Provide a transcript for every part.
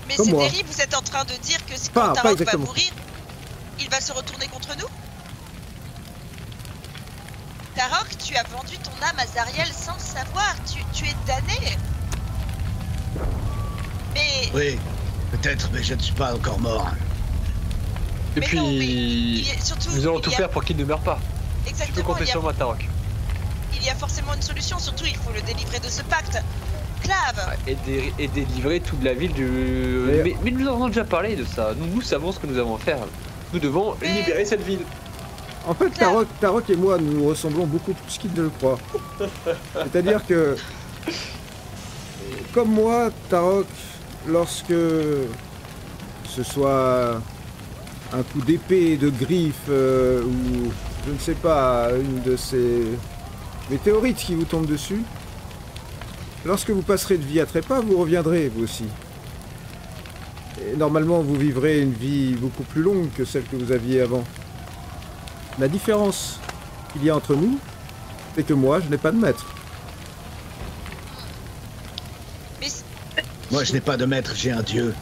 Mais Comme c'est moi. terrible, vous êtes en train de dire que Pas quand Tarok va exactement. mourir, il va se retourner contre nous? Tarok, tu as vendu ton âme à Zariel sans le savoir, tu es damné. Mais... Oui, peut-être, mais je ne suis pas encore mort. Et Mais puis, non, mais surtout, nous allons il tout y a- faire pour qu'il ne meure pas. Tu peux Exactement, compter sur moi, Tarok. il y a forcément une solution, surtout il faut le délivrer de ce pacte. Clave. Et délivrer toute la ville du... Mais nous en avons déjà parlé de ça. Nous savons ce que nous avons à faire. Nous devons Mais- libérer cette ville. En fait, Tarok et moi, nous nous ressemblons beaucoup plus qu'il ne le croit. C'est-à-dire que, comme moi, Tarok, lorsque ce soit un coup d'épée, de griffe, ou je ne sais pas, une de ces météorites qui vous tombe dessus, lorsque vous passerez de vie à trépas, vous reviendrez, vous aussi. Et normalement, vous vivrez une vie beaucoup plus longue que celle que vous aviez avant. La différence qu'il y a entre nous, c'est que moi, je n'ai pas de maître. Mais Moi, je n'ai pas de maître, j'ai un dieu.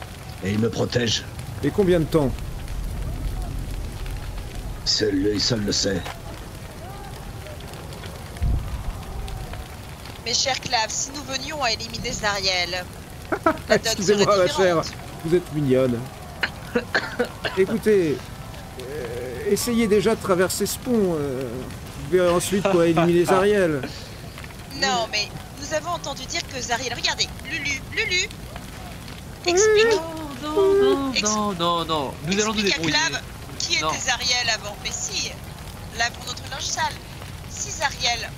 Et il me protège. Et combien de temps? Seul lui, seul le sait. mes chers Claves, si nous venions à éliminer Zariel, la donne Excusez-moi, serait ma chère, différente. vous êtes mignonne. Écoutez, essayez déjà de traverser ce pont. Vous verrez ensuite pour éliminer Zariel. Non, mais nous avons entendu dire que Zariel... Regardez, Lulu, explique, Non. Nous allons nous explique à débrouiller. Clave qui Non. était Zariel avant. Mais si, là pour notre linge sale, si Zariel...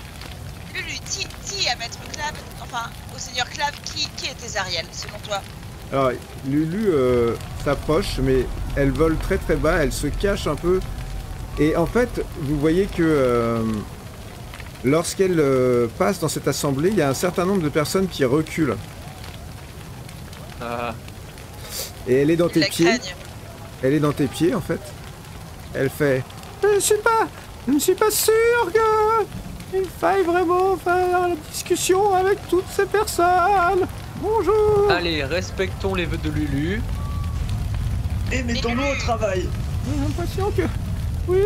Lulu, dis à Maître Clave, enfin au Seigneur Clave, qui était Zariel, selon toi? Alors, Lulu s'approche, mais elle vole très très bas, elle se cache un peu. Et en fait, vous voyez que lorsqu'elle passe dans cette assemblée, il y a un certain nombre de personnes qui reculent. Ah, Et elle est dans Ils tes la pieds. craignent. Elle est dans tes pieds en fait. Elle fait je ne suis pas sûr que il faille vraiment faire la discussion avec toutes ces personnes. Bonjour. allez, respectons les vœux de Lulu. Et mettons-nous au travail. J'ai l'impression que oui.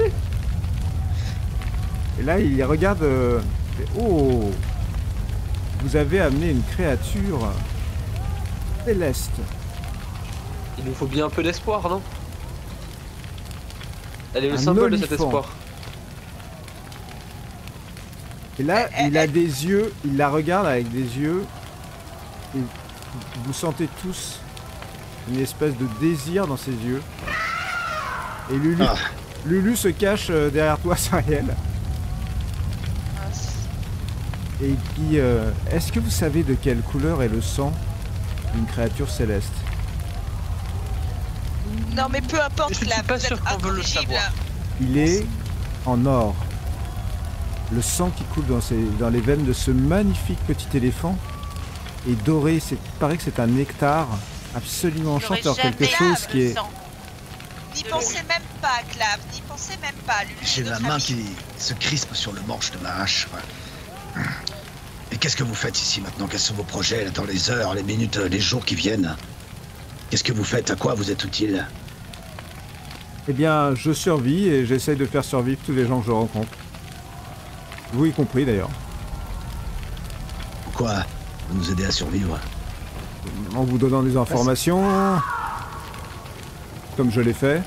Et là il regarde. Fait, oh, vous avez amené une créature céleste. Il nous faut bien un peu d'espoir, non? Elle est le Un symbole de cet olifant. espoir. Et là, il a des yeux, il la regarde avec des yeux, et vous sentez tous une espèce de désir dans ses yeux. Et Lulu, Ah. Lulu se cache derrière toi, Zariel, et il dit est-ce que vous savez de quelle couleur est le sang d'une créature céleste? Non mais peu importe Je suis Clave, pas vous sûr êtes qu'on veut le incorrigible. savoir. Il est en or. Le sang qui coule dans les veines de ce magnifique petit éléphant est doré. Il paraît que c'est un nectar absolument J'aurais enchanteur, quelque jamais chose qui le est... sang. N'y pensez même pas, Clave, n'y pensez même pas, Lulu. J'ai la notre main amie. qui se crispe sur le manche de ma hache. Ouais. Et qu'est-ce que vous faites ici maintenant? Quels sont vos projets là, dans les heures, les minutes, les jours qui viennent? Qu'est-ce que vous faites? À quoi vous êtes utile? Eh bien, je survis et j'essaye de faire survivre tous les gens que je rencontre. Vous y compris d'ailleurs. Pourquoi vous nous aider à survivre? En vous donnant des informations, comme je l'ai fait.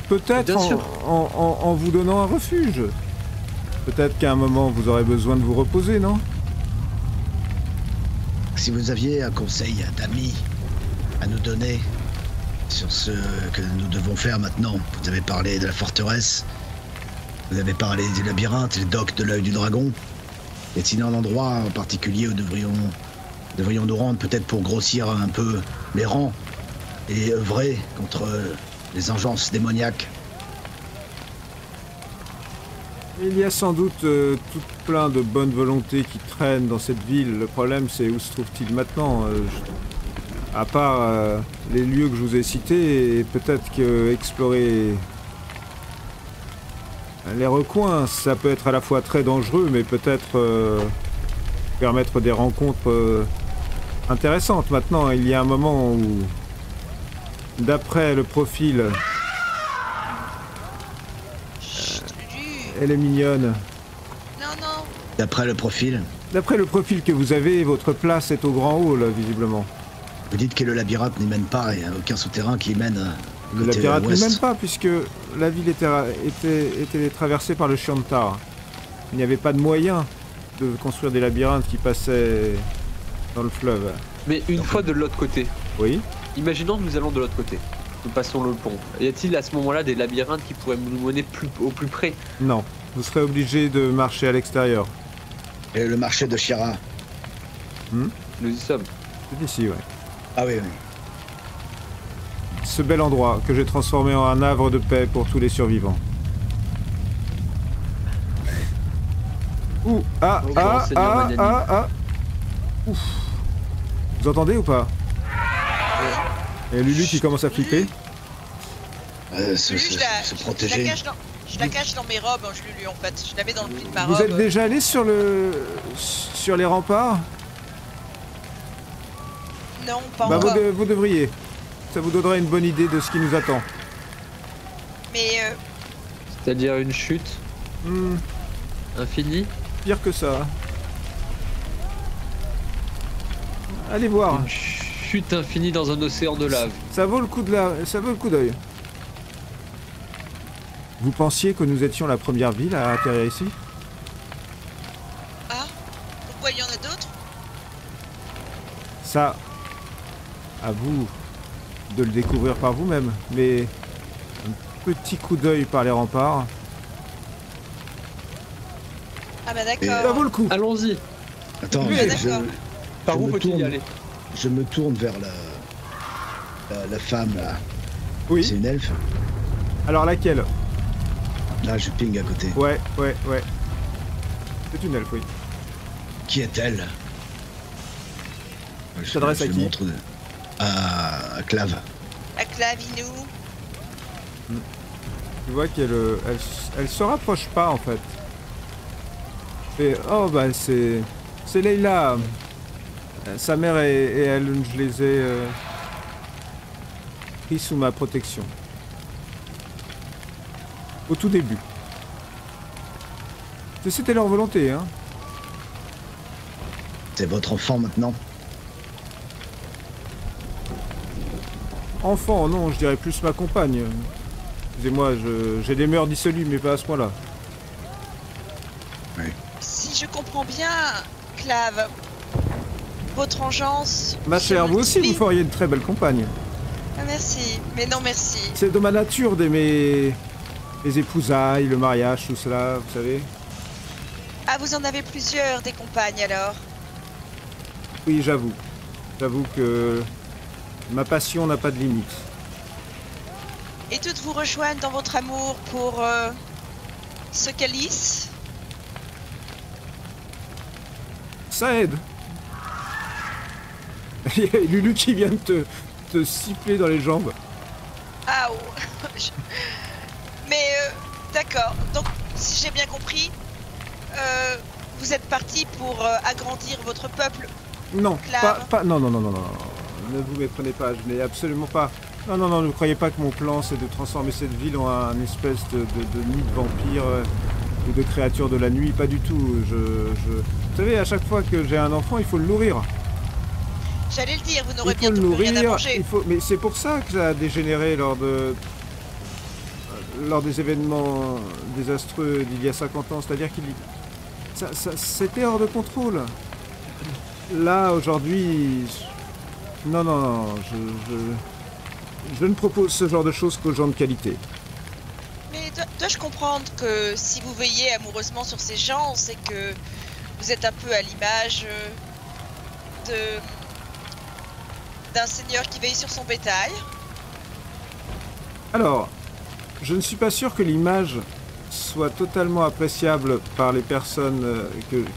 Peut-être Bien sûr. en vous donnant un refuge. Peut-être qu'à un moment vous aurez besoin de vous reposer, non? Si vous aviez un conseil d'ami à nous donner sur ce que nous devons faire maintenant, vous avez parlé de la forteresse, vous avez parlé du labyrinthe, les docks de l'œil du dragon. Y a-t-il un endroit en particulier où devrions nous rendre, peut-être pour grossir un peu les rangs et œuvrer contre les engences démoniaques? Il y a sans doute tout plein de bonne volonté qui traînent dans cette ville. Le problème, c'est où se trouve-t-il maintenant? À part les lieux que je vous ai cités, et peut-être que explorer les recoins, ça peut être à la fois très dangereux, mais peut-être permettre des rencontres intéressante. Maintenant, il y a un moment où, d'après le profil, Chut, Lulu. elle est mignonne. Non, non. D'après le profil, D'après le profil que vous avez, votre place est au grand hall, visiblement. vous dites que le labyrinthe n'y mène pas, il n'y a aucun souterrain qui mène Le côté labyrinthe ouest. même pas, puisque la ville était traversée par le Chiantar. Il n'y avait pas de moyen de construire des labyrinthes qui passaient dans le fleuve. Mais une fois de l'autre côté, Oui. imaginons que nous allons de l'autre côté. Nous passons le pont. Y a-t-il à ce moment-là des labyrinthes qui pourraient nous mener au plus près? Non. Vous serez obligé de marcher à l'extérieur. Et le marché de Shira. Nous y sommes. C'est ici, ouais. Ah oui, oui. Ce bel endroit que j'ai transformé en un havre de paix pour tous les survivants. Ouh, ah, Bonjour, ah, Seigneur ah, Magnani. ah, ah. Ouf. Vous entendez ou pas? Et Lulu qui commence à flipper. Se Lulu, je protéger. la cache dans mes robes, hein, Lulu, en fait. Je la mets dans le pli de ma Vous robe. êtes déjà allé sur les remparts? Non, pas Bah encore. vous devriez. Ça vous donnera une bonne idée de ce qui nous attend. Mais C'est-à-dire une chute Hmm, infinie. pire que ça. Allez voir. Une chute infinie dans un océan de lave. Ça vaut le coup ça vaut le coup d'œil. Vous pensiez que nous étions la première ville à atterrir ici? ah, pourquoi il y en a d'autres? Ça, à vous de le découvrir par vous-même, mais un petit coup d'œil par les remparts, Ah bah ça d'accord. vaut le coup. Allons-y. Attends, Oui, d'accord. Par Je où me faut-il y tourne. aller? je me tourne vers la femme là. C'est Oui. une elfe. Alors laquelle? Là, je ping à côté. Ouais. C'est une elfe, oui. Qui est-elle? Je S'adresse à je qui? montre à Clave. À Clavinou. Tu vois elle se rapproche pas en fait. Et oh bah c'est Leila. Sa mère et elle, je les ai pris sous ma protection. Au tout début. C'était leur volonté, hein. C'est votre enfant maintenant? Enfant, non, je dirais plus ma compagne. Excusez-moi, j'ai des mœurs dissolues, mais pas à ce point-là. Si je comprends bien, Clave, votre engeance... Ma se chère, vous aussi, vous multiplie. feriez une très belle compagne. Ah, merci, mais non merci. C'est de ma nature d'aimer les épousailles, le mariage, tout cela, vous savez. Ah, vous en avez plusieurs, des compagnes alors? Oui, j'avoue. J'avoue que ma passion n'a pas de limite. Et toutes vous rejoignent dans votre amour pour ce calice? Ça aide. Il y a Lulu qui vient de te siffler dans les jambes. Ah, oh. Mais d'accord. Donc, si j'ai bien compris, vous êtes parti pour agrandir votre peuple. Non, Clave. non, ne vous méprenez pas, je n'ai absolument pas... Non, ne croyez pas que mon plan c'est de transformer cette ville en un espèce de nid de vampires ou de créatures de la nuit, pas du tout. Vous savez, à chaque fois que j'ai un enfant, il faut le nourrir. J'allais le dire, vous n'aurez Il faut le bientôt plus rien à nourrir, manger. mais c'est pour ça que ça a dégénéré lors des événements désastreux d'il y a 50 ans, c'est-à-dire c'était hors de contrôle. Là, aujourd'hui, non, je ne propose ce genre de choses qu'aux gens de qualité. Mais dois-je comprendre que si vous veillez amoureusement sur ces gens, c'est que vous êtes un peu à l'image d'un seigneur qui veille sur son bétail? Alors, je ne suis pas sûr que l'image soit totalement appréciable par les personnes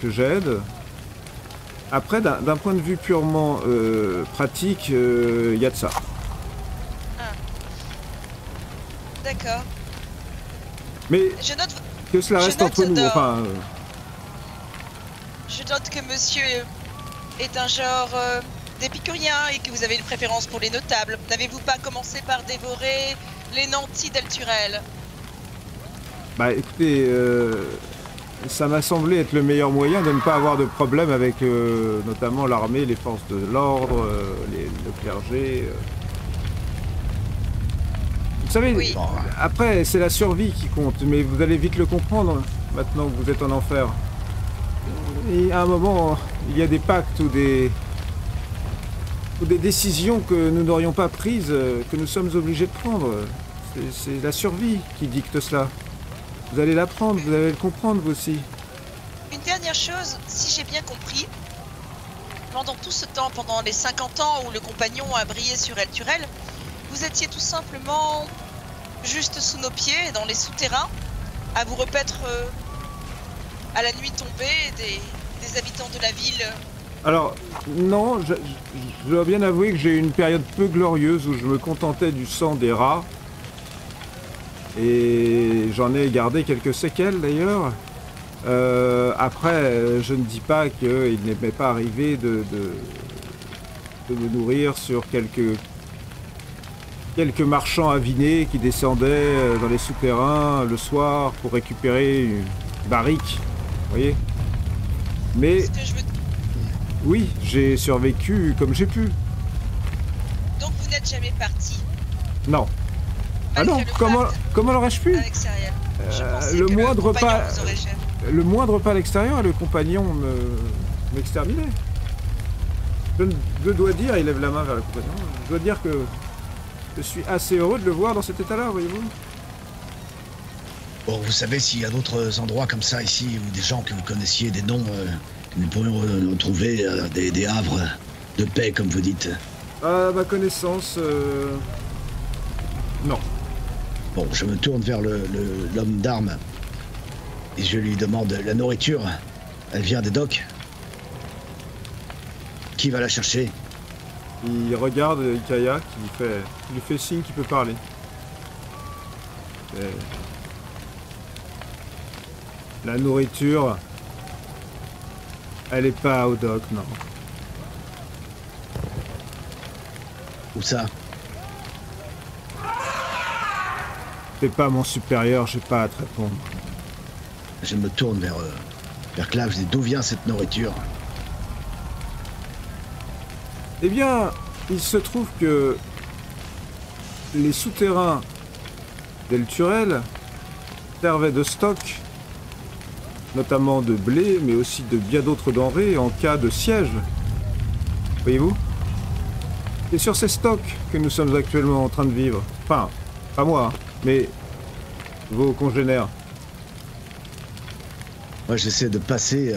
que j'aide. Après, d'un point de vue purement pratique, il y a de ça. D'accord. Mais Je note, que cela je reste note entre nous, dans- enfin... je note que monsieur est un genre d'épicurien et que vous avez une préférence pour les notables. N'avez-vous pas commencé par dévorer les nantis d'Elturel? Bah écoutez, ça m'a semblé être le meilleur moyen de ne pas avoir de problème avec notamment l'armée, les forces de l'ordre, le clergé. Vous savez, Oui. après c'est la survie qui compte, mais vous allez vite le comprendre maintenant que vous êtes en enfer. Et à un moment, il y a des pactes ou des décisions que nous n'aurions pas prises, que nous sommes obligés de prendre. C'est la survie qui dicte cela. Vous allez l'apprendre, vous allez le comprendre vous aussi. Une dernière chose, si j'ai bien compris, pendant tout ce temps, pendant les 50 ans où le compagnon a brillé sur Elturel, vous étiez tout simplement juste sous nos pieds, dans les souterrains, à vous repaître à la nuit tombée des habitants de la ville. Alors, non, je dois bien avouer que j'ai eu une période peu glorieuse où je me contentais du sang des rats. Et j'en ai gardé quelques séquelles d'ailleurs. Après, je ne dis pas qu'il n'est pas arrivé de me nourrir sur quelques marchands avinés qui descendaient dans les souterrains le soir pour récupérer une barrique, vous voyez. Mais Ce que je veux... oui, j'ai survécu comme j'ai pu. Donc vous n'êtes jamais parti. Non. Ah malgré non, le pacte comment l'aurais-je pu? à l'extérieur. Je pensais le que moindre compagnon pas- vous aurait jamais- Le moindre pas à l'extérieur et le compagnon m'exterminait. Je dois dire, il lève la main vers le compagnon, je dois dire que je suis assez heureux de le voir dans cet état-là, voyez-vous. Bon, vous savez s'il y a d'autres endroits comme ça ici, ou des gens que vous connaissiez, des noms que nous pourrions retrouver, des havres de paix, comme vous dites. À ma connaissance, non. Bon, je me tourne vers l'homme d'armes et je lui demande la nourriture. Elle vient des docks. Qui va la chercher? Il regarde Ikaya qui lui fait signe qu'il peut parler. Et la nourriture, elle est pas au dock, non. Où ça? C'est pas mon supérieur, j'ai pas à te répondre. Je me tourne vers Clave, je dis d'où vient cette nourriture? Eh bien, il se trouve que les souterrains d'Elturel servaient de stock, notamment de blé, mais aussi de bien d'autres denrées en cas de siège. Voyez-vous? C'est sur ces stocks que nous sommes actuellement en train de vivre. Enfin, pas moi, hein, mais vos congénères. Moi j'essaie de passer,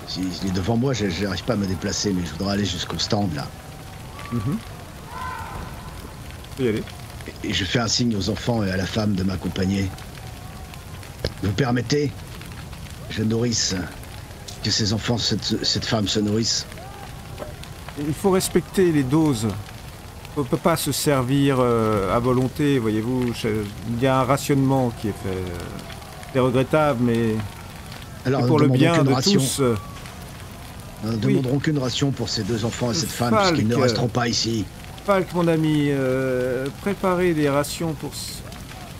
s'il est devant moi, j'arrive pas à me déplacer, mais je voudrais aller jusqu'au stand là. Mhm. Faut y aller. Et je fais un signe aux enfants et à la femme de m'accompagner. Vous permettez? Je nourrisse, que ces enfants, cette femme se nourrisse. Il faut respecter les doses. On peut pas se servir à volonté, voyez-vous. Il y a un rationnement qui est fait. C'est regrettable, mais Alors, c'est pour le bien de ration. tous. Nous ne demanderons qu'une ration pour ces deux enfants et cette femme, Falk, puisqu'ils ne resteront pas ici. Falk, mon ami, préparez des rations pour...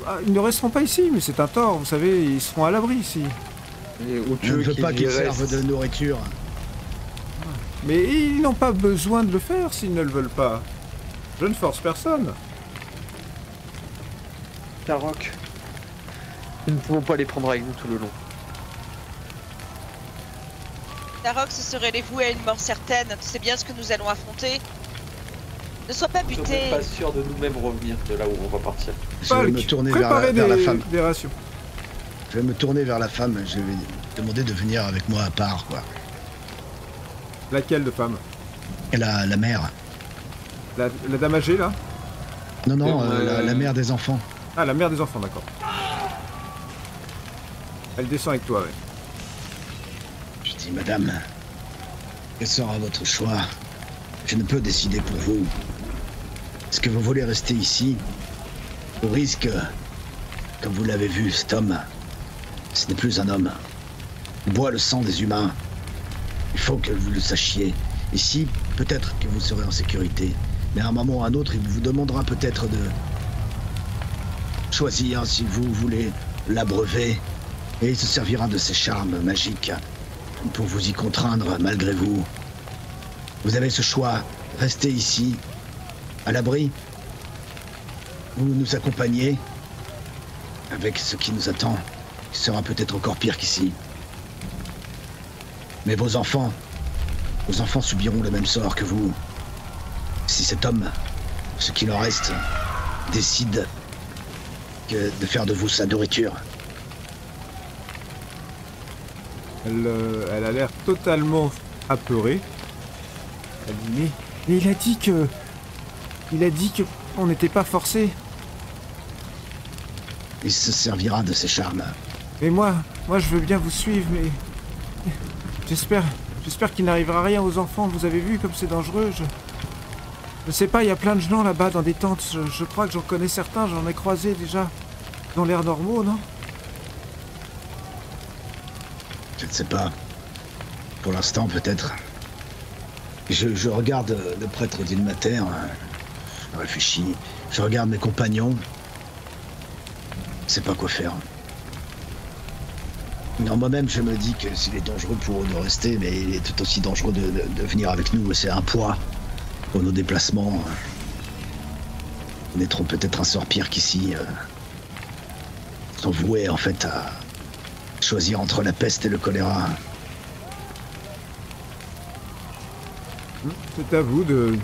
Ah, ils ne resteront pas ici, mais c'est un tort, vous savez, ils seront à l'abri ici. Et où tu Je ne veux veux pas qu'ils y servent restent. de nourriture. Mais ils n'ont pas besoin de le faire s'ils ne le veulent pas. Je ne force personne. Tarok. Nous ne pouvons pas les prendre avec nous tout le long. Tarok se serait les vouer à une mort certaine. Tu sais bien ce que nous allons affronter. Ne sois pas Nous sommes buté. même pas sûrs de nous-mêmes revenir de là où on va partir. Je vais Falk, me tourner vers préparez la femme. des rations. Je vais me tourner vers la femme. Je vais demander de venir avec moi à part, quoi. Laquelle de femme? Et la mère. La dame âgée, là? Non, non, Et la mère des enfants. Ah, la mère des enfants, d'accord. Elle descend avec toi, ouais. Je dis, madame, quel sera votre choix? Je ne peux décider pour vous. Est-ce que vous voulez rester ici, au risque, comme vous l'avez vu, cet homme, ce n'est plus un homme. Il boit le sang des humains. Il faut que vous le sachiez. Ici, peut-être que vous serez en sécurité. Mais à un moment ou à un autre, il vous demandera peut-être de choisir si vous voulez l'abreuver. Et il se servira de ses charmes magiques pour vous y contraindre malgré vous. Vous avez ce choix. Restez ici, à l'abri, ou nous accompagner avec ce qui nous attend, qui sera peut-être encore pire qu'ici. Mais vos enfants subiront le même sort que vous. Si cet homme, ce qu'il en reste, décide de faire de vous sa nourriture. Elle a l'air totalement apeurée. Elle dit, mais il a dit que... on n'était pas forcé. Il se servira de ses charmes. Mais moi je veux bien vous suivre, mais... J'espère qu'il n'arrivera rien aux enfants. Vous avez vu comme c'est dangereux. Je sais pas, il y a plein de gens là-bas dans des tentes. Je crois que j'en connais certains, j'en ai croisé déjà. Ils ont l'air normaux, non? Je ne sais pas. Pour l'instant, peut-être. Je regarde le prêtre d'Ilmater. Je réfléchis. Je regarde mes compagnons. Je sais pas quoi faire. Non, moi-même, je me dis que s'il est dangereux pour eux de rester, mais il est tout aussi dangereux de venir avec nous. C'est un poids pour nos déplacements. Nous naîtrons peut-être un sort pire qu'ici. Ils sont voués, en fait, à choisir entre la peste et le choléra. C'est à vous de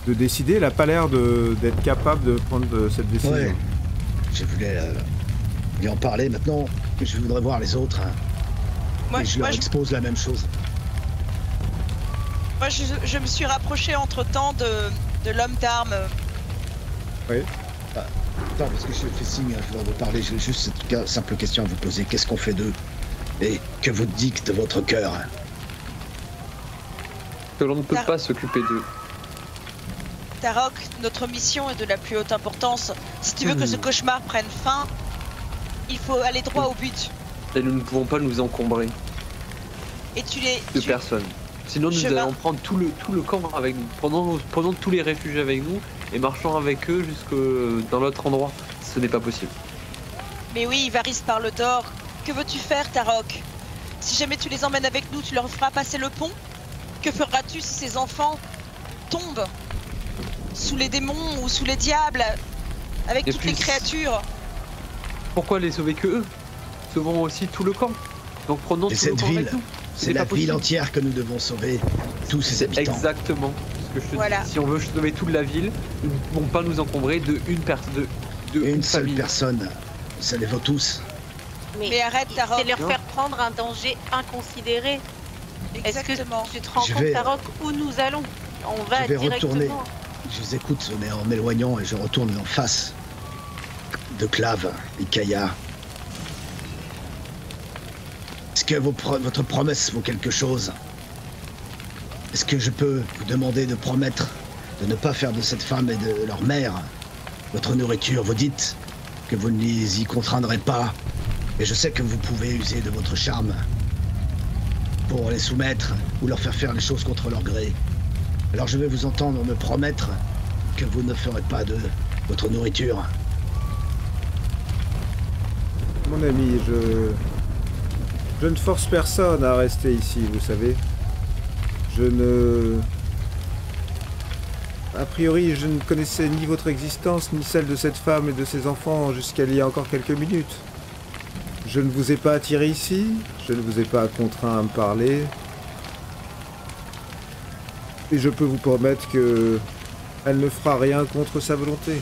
décider. Elle n'a pas l'air d'être capable de prendre cette décision. Ouais. Je voulais lui en parler maintenant. Je voudrais voir les autres. Et je leur expose la même chose. Moi, je me suis rapproché entre-temps de l'homme d'armes. Oui. Attends, parce que je fais signe, je dois vous parler. J'ai juste cette simple question à vous poser. Qu'est-ce qu'on fait d'eux? Et que vous dicte votre cœur? Que l'on ne peut pas s'occuper d'eux. Tarok, notre mission est de la plus haute importance. Si tu veux que ce cauchemar prenne fin, il faut aller droit au but. Et nous ne pouvons pas nous encombrer Et de personne. Sinon nous allons prendre tout le camp avec nous. Prenons tous les réfugiés avec nous et marchons avec eux jusque dans l'autre endroit. Ce n'est pas possible. Mais oui, Varys parle d'or. Que veux-tu faire, Tarok? Si jamais tu les emmènes avec nous, tu leur feras passer le pont? Que feras-tu si ces enfants tombent sous les démons ou sous les diables, avec toutes les créatures? Pourquoi les sauver que eux? Sauvons aussi tout le camp. Donc prenons tout le camp avec nous. C'est la ville entière que nous devons sauver, tous ses habitants. Exactement ce que je te dis. Si on veut sauver toute la ville, nous ne pouvons pas nous encombrer d'une seule personne. Ça les vaut tous. Mais arrête, Tarok. C'est leur faire prendre un danger inconsidéré. Exactement. Est-ce que tu te rends compte, Tarok, où nous allons? On va directement. Retourner. Je vous écoute, mais en m'éloignant, et je retourne en face de Clave et Kaya. Est-ce que votre promesse vaut quelque chose? Est-ce que je peux vous demander de promettre de ne pas faire de cette femme et de leur mère votre nourriture? Vous dites que vous ne les y contraindrez pas, et je sais que vous pouvez user de votre charme pour les soumettre ou leur faire les choses contre leur gré. Alors je vais vous entendre me promettre que vous ne ferez pas de votre nourriture. Mon ami, je ne force personne à rester ici, vous savez. A priori, je ne connaissais ni votre existence, ni celle de cette femme et de ses enfants jusqu'à il y a encore quelques minutes. Je ne vous ai pas attiré ici, je ne vous ai pas contraint à me parler. Et je peux vous promettre que elle ne fera rien contre sa volonté.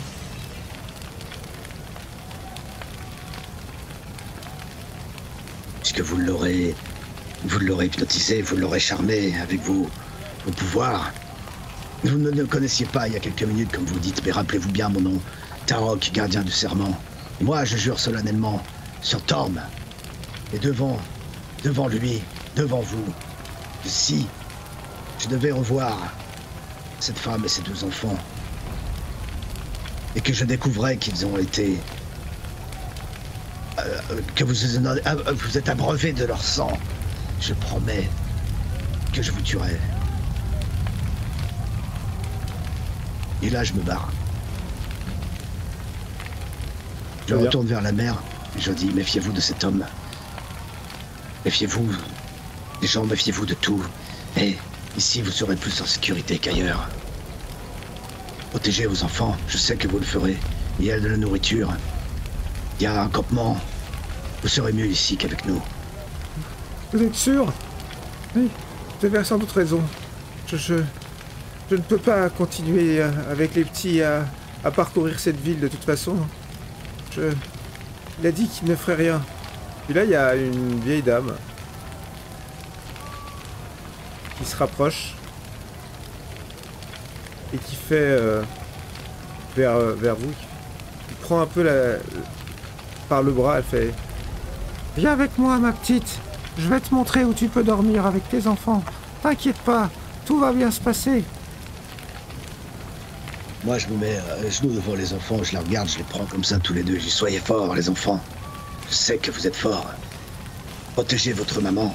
Puisque vous l'aurez hypnotisé, vous l'aurez charmé avec vos pouvoirs. Vous ne le connaissiez pas il y a quelques minutes, comme vous dites, mais rappelez-vous bien mon nom, Tarok, gardien du serment. Moi, je jure solennellement sur Torm, et devant lui, devant vous, que si je devais revoir cette femme et ses deux enfants, et que je découvrais qu'ils ont été... que vous êtes abreuvés de leur sang, je promets que je vous tuerai. Et là, je me barre. Je Très bien. retourne vers la mer. Et je dis, méfiez-vous de cet homme. Méfiez-vous des gens, méfiez-vous de tout. Et ici, vous serez plus en sécurité qu'ailleurs. Protégez vos enfants, je sais que vous le ferez. Il y a de la nourriture. Il y a un campement. Vous serez mieux ici qu'avec nous. Vous êtes sûr? Oui, vous avez sans doute raison. Je ne peux pas continuer avec les petits à parcourir cette ville de toute façon. Il a dit qu'il ne ferait rien. Puis là, il y a une vieille dame qui se rapproche et qui fait vers vous. Il prend un peu par le bras, elle fait « Viens avec moi, ma petite. Je vais te montrer où tu peux dormir avec tes enfants. T'inquiète pas, tout va bien se passer. » Moi, je me mets à genoux devant les enfants, je les regarde, je les prends comme ça tous les deux. Je dis, soyez forts, les enfants. Je sais que vous êtes forts. Protégez votre maman.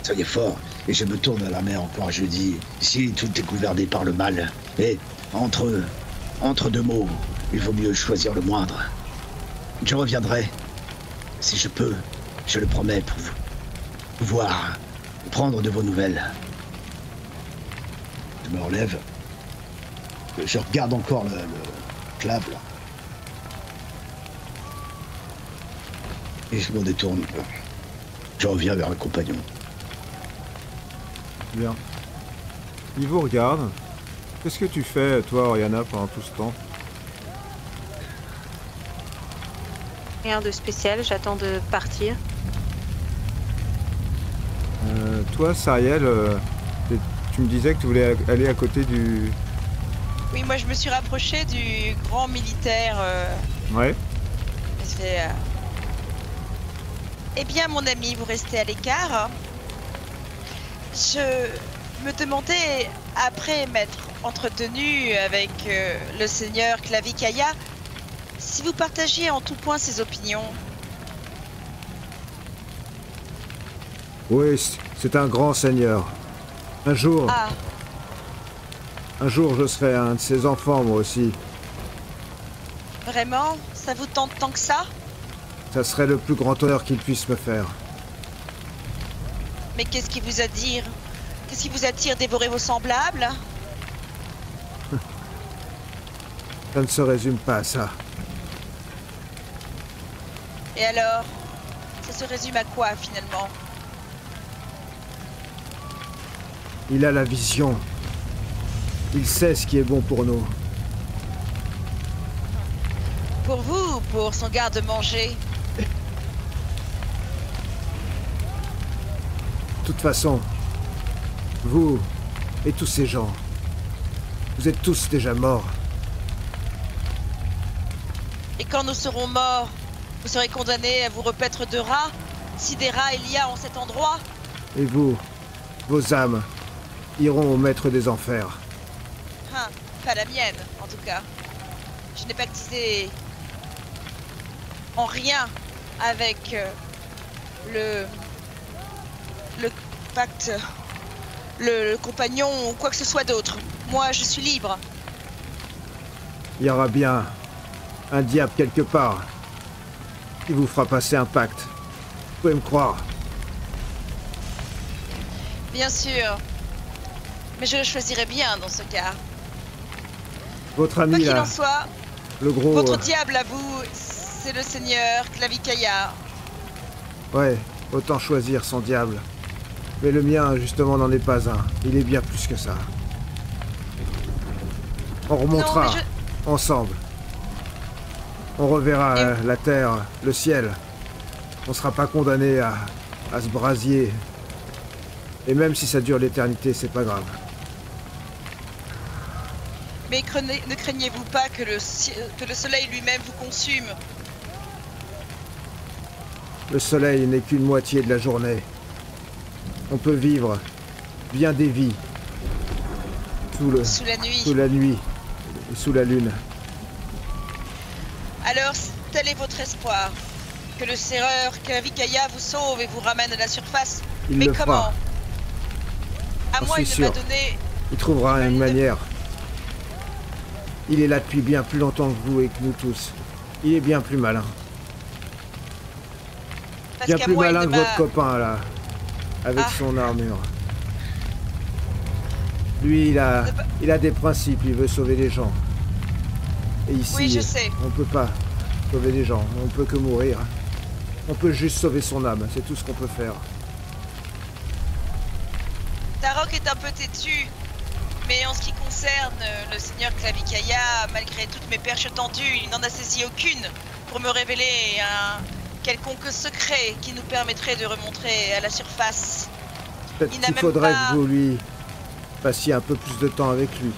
Soyez forts. Et je me tourne à la mer encore, je dis, ici, tout est gouverné par le mal. Et entre deux mots, il vaut mieux choisir le moindre. Je reviendrai, si je peux, je le promets, pour vous voir, prendre de vos nouvelles. Je me relève. Je regarde encore le clave, là. Et je me détourne. Je reviens vers le compagnon. Bien. Il vous regarde. Qu'est-ce que tu fais, toi, Oriana, pendant tout ce temps? Rien de spécial, j'attends de partir. Toi, Sariel, tu me disais que tu voulais aller à côté du... Oui, moi je me suis rapproché du grand militaire. Ouais. Eh bien, mon ami, vous restez à l'écart. Je me demandais, après m'être entretenu avec le seigneur Clavikaya, si vous partagiez en tout point ses opinions. Oui, c'est un grand seigneur. Un jour, Ah, je serai un de ses enfants, moi aussi. vraiment? Ça vous tente tant que ça? Ça serait le plus grand honneur qu'il puisse me faire. Mais qu'est-ce qui vous attire? Qu'est-ce qui vous attire dévorer vos semblables? Ça ne se résume pas à ça. Et alors? Ça se résume à quoi, finalement? Il a la vision. Il sait ce qui est bon pour nous. Pour vous ou pour son garde-manger? De toute façon, vous et tous ces gens, vous êtes tous déjà morts. Et quand nous serons morts, vous serez condamnés à vous repaître de rats, si des rats il y a en cet endroit? Et vous, vos âmes, iront au maître des enfers. Hein, pas la mienne, en tout cas. Je n'ai pactisé en rien avec le pacte, le compagnon ou quoi que ce soit d'autre. Moi, je suis libre. Il y aura bien un diable quelque part qui vous fera passer un pacte. Vous pouvez me croire. Bien sûr. Mais je le choisirais bien dans ce cas. Votre Quoi ami qu'il là, en soit, le gros... votre diable à vous, c'est le seigneur Clavikaya. Ouais, autant choisir son diable. Mais le mien, justement, n'en est pas un. Il est bien plus que ça. On remontera Non, mais ensemble. On reverra la terre, le ciel. On sera pas condamné à se brasier. Et même si ça dure l'éternité, c'est pas grave. Mais ne craignez-vous pas que le soleil lui-même vous consume? Le soleil n'est qu'une moitié de la journée. On peut vivre bien des vies Sous la nuit. sous la nuit et sous la lune. Alors, tel est votre espoir. Que le serreur Clavikaya vous sauve et vous ramène à la surface. Il Mais le comment? fera. À J'en moi, suis il ne m'a sûr. donné... Il trouvera une manière. Il est là depuis bien plus longtemps que vous et que nous tous. Il est bien plus malin. Parce Bien qu'à plus moi, malin il que ne m'a- votre copain, là. Avec Ah. son armure. Lui, il a des principes, il veut sauver les gens. Et ici, Oui, je sais. on peut pas sauver les gens, on peut que mourir. On peut juste sauver son âme, c'est tout ce qu'on peut faire. Tarok est un peu têtu, mais en ce qui concerne le seigneur Clavikaya, malgré toutes mes perches tendues, il n'en a saisi aucune pour me révéler un quelconque secret qui nous permettrait de remonter à la surface. Peut-être Il n'a qu'il même faudrait pas- que vous lui passiez un peu plus de temps avec lui.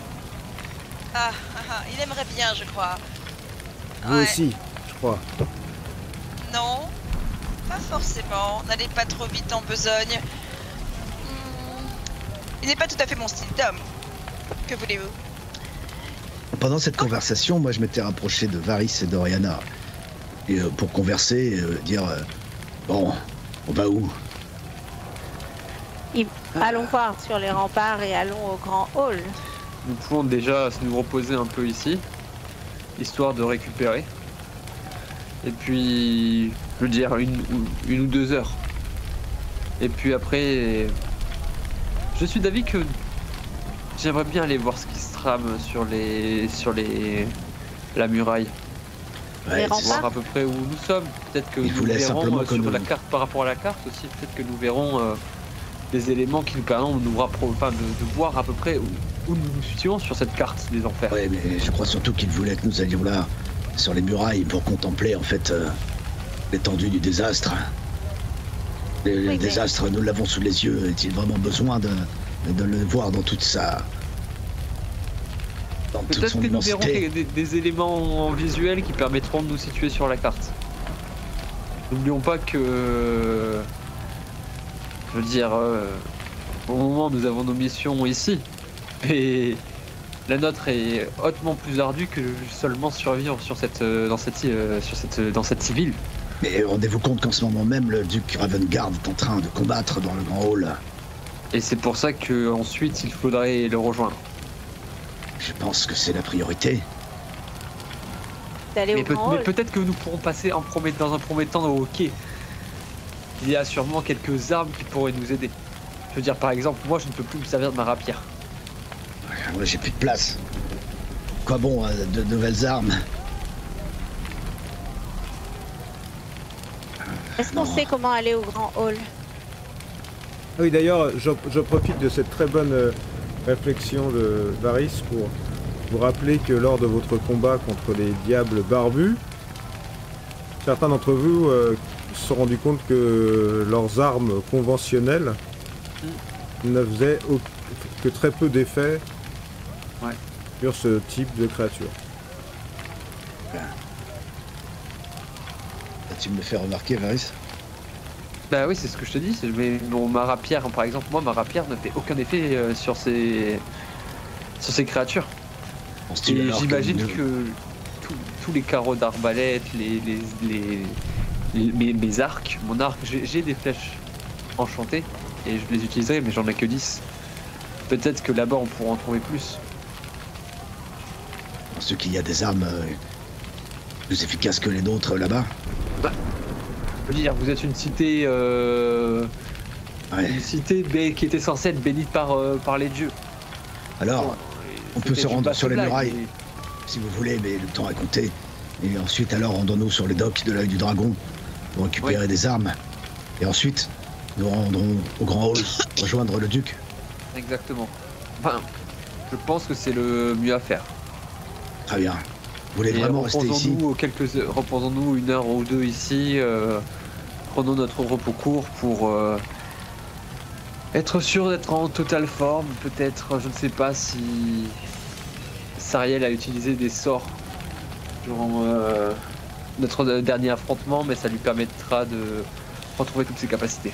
Il aimerait bien, je crois. Vous Ouais. aussi, je crois. Non, pas forcément. N'allez pas trop vite en besogne. Il n'est pas tout à fait mon style d'homme. Que voulez-vous? Pendant cette conversation, moi je m'étais rapproché de Varys et d'Oriana. Et pour converser, dire bon, on va où? Allons voir sur les remparts et allons au grand hall. Nous pouvons déjà nous reposer un peu ici, histoire de récupérer. Et puis, je veux dire, une ou 2 heures. Et puis après, je suis d'avis que j'aimerais bien aller voir ce qui se trame sur la muraille. Les remparts. Voir à peu près où nous sommes. Peut-être que Il nous voulait verrons simplement que sur nous- la carte, par rapport à la carte aussi, peut-être que nous verrons des éléments qui nous permettent de de voir à peu près où nous nous situons sur cette carte des enfers. Ouais, mais je crois surtout qu'il voulait que nous allions là, sur les murailles, pour contempler en fait l'étendue du désastre. Le mais- désastre, nous l'avons sous les yeux. Est-il vraiment besoin de le voir dans toute toute Peut-être son que nous verrons immensité? des éléments visuels qui permettront de nous situer sur la carte. N'oublions pas que, je veux dire, au moment où nous avons nos missions ici, et la nôtre est hautement plus ardue que seulement survivre dans cette ville. Mais rendez-vous compte qu'en ce moment même, le duc Ravengard est en train de combattre dans le grand hall. Et c'est pour ça que ensuite il faudrait le rejoindre. Je pense que c'est la priorité. D'aller au grand Mais hall. peut-être que nous pourrons passer dans un premier temps au quai. Il y a sûrement quelques armes qui pourraient nous aider. Je veux dire, par exemple, moi je ne peux plus me servir de ma rapière. Moi, j'ai plus de place. Quoi bon, de nouvelles armes? Est-ce qu'on non. sait comment aller au grand hall? Ah oui, d'ailleurs, je profite de cette très bonne réflexion de Varys pour vous rappeler que lors de votre combat contre les diables barbus, certains d'entre vous se sont rendus compte que leurs armes conventionnelles ne faisaient que très peu d'effet Ouais. sur ce type de créature. Tu me le fais remarquer, Varys? Bah oui, c'est ce que je te dis. Mais ma rapière, par exemple, moi ma rapière ne fait aucun effet sur ces créatures. Penses-tu Et alors j'imagine nous- que tous les carreaux d'arbalète, mes arcs, mon arc, j'ai des flèches enchantées et je les utiliserai, mais j'en ai que 10. Peut-être que là-bas on pourra en trouver plus. Penses-tu qu'il y a des armes plus efficaces que les nôtres là-bas? Je veux dire, vous êtes une cité, Ouais. qui était censée être bénite par les dieux. Alors, on peut C'était se une rendre basse sur les blague, murailles. mais- si vous voulez, mais le temps est compté. Et ensuite, alors, rendons-nous sur les docks de l'œil du dragon pour récupérer des armes. Et ensuite, nous rendrons au grand hall rejoindre le duc. Exactement. Enfin, je pense que c'est le mieux à faire. Très bien. Vous voulez Et vraiment rester ici? reposons-nous 1 heure ou 2 ici. Prenons notre repos court pour être sûr d'être en totale forme. Peut-être, je ne sais pas si Sariel a utilisé des sorts durant notre dernier affrontement, mais ça lui permettra de retrouver toutes ses capacités.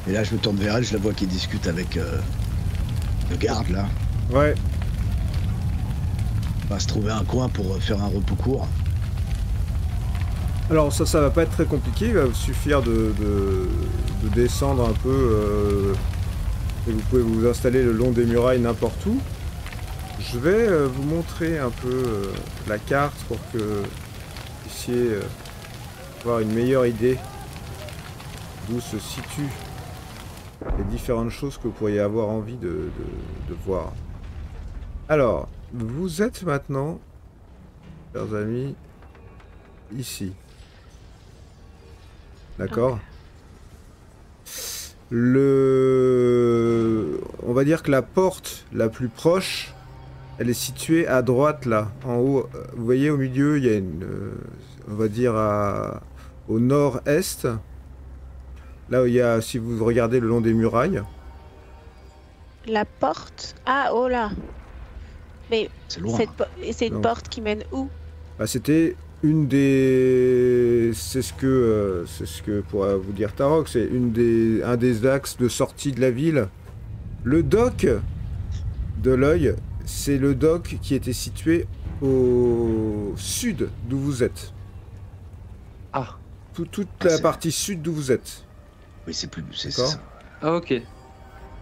Et là, je me tourne vers elle, je la vois qui discute avec le garde, là. Ouais, On va se trouver un coin pour faire un repos court. alors ça va pas être très compliqué, il va vous suffire de descendre un peu Et vous pouvez vous installer le long des murailles n'importe où. Je vais vous montrer un peu la carte pour que vous puissiez avoir une meilleure idée d'où se situent les différentes choses que vous pourriez avoir envie de voir. Alors, vous êtes maintenant, chers amis, ici. D'accord ? On va dire que la porte la plus proche, elle est située à droite là, en haut. Vous voyez au milieu, il y a une, on va dire au nord-est. Là où il y a, si vous regardez le long des murailles. La porte? Ah, oh là. Mais C'est loin. c'est une porte qui mène où? Bah, c'était une des... C'est ce que pourra vous dire Tarok, c'est un des axes de sortie de la ville. Le dock de l'œil, c'est le dock qui était situé au sud d'où vous êtes. Ah. Toute la partie sud d'où vous êtes. Oui, c'est plus... C'est D'accord. ça. Ah, ok.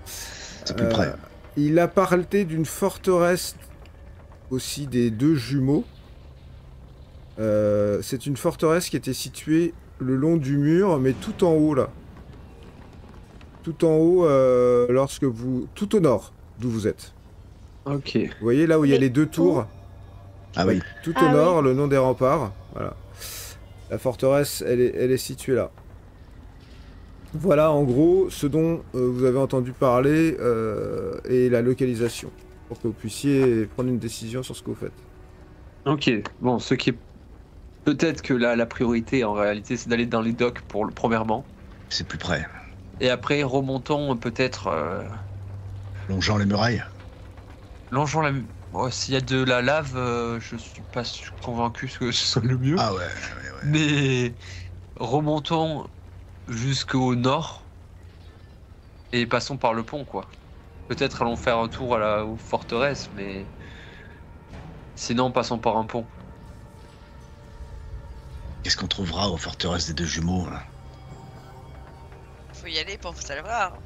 C'est plus près. Il a parlé d'une forteresse aussi des deux jumeaux. C'est une forteresse qui était située le long du mur, mais tout en haut là. Tout en haut, tout au nord d'où vous êtes. Ok. Vous voyez là où il y a les deux tours. Ah oui. Tout au nord, le long des remparts. Voilà. La forteresse, elle est située là. Voilà en gros ce dont vous avez entendu parler et la localisation. Pour que vous puissiez prendre une décision sur ce que vous faites. Ok. Bon, ce qui est... Peut-être que la priorité en réalité c'est d'aller dans les docks premièrement. C'est plus près. Et après remontons peut-être... Longeant les murailles. Longeons la... Oh, s'il y a de la lave, je suis pas convaincu que ce soit le mieux. Ah ouais. Mais remontons jusqu'au nord et passons par le pont, quoi. Peut-être allons faire un tour aux forteresses, mais sinon passons par un pont. Qu'est-ce qu'on trouvera aux forteresses des deux jumeaux là? Faut y aller pour savoir.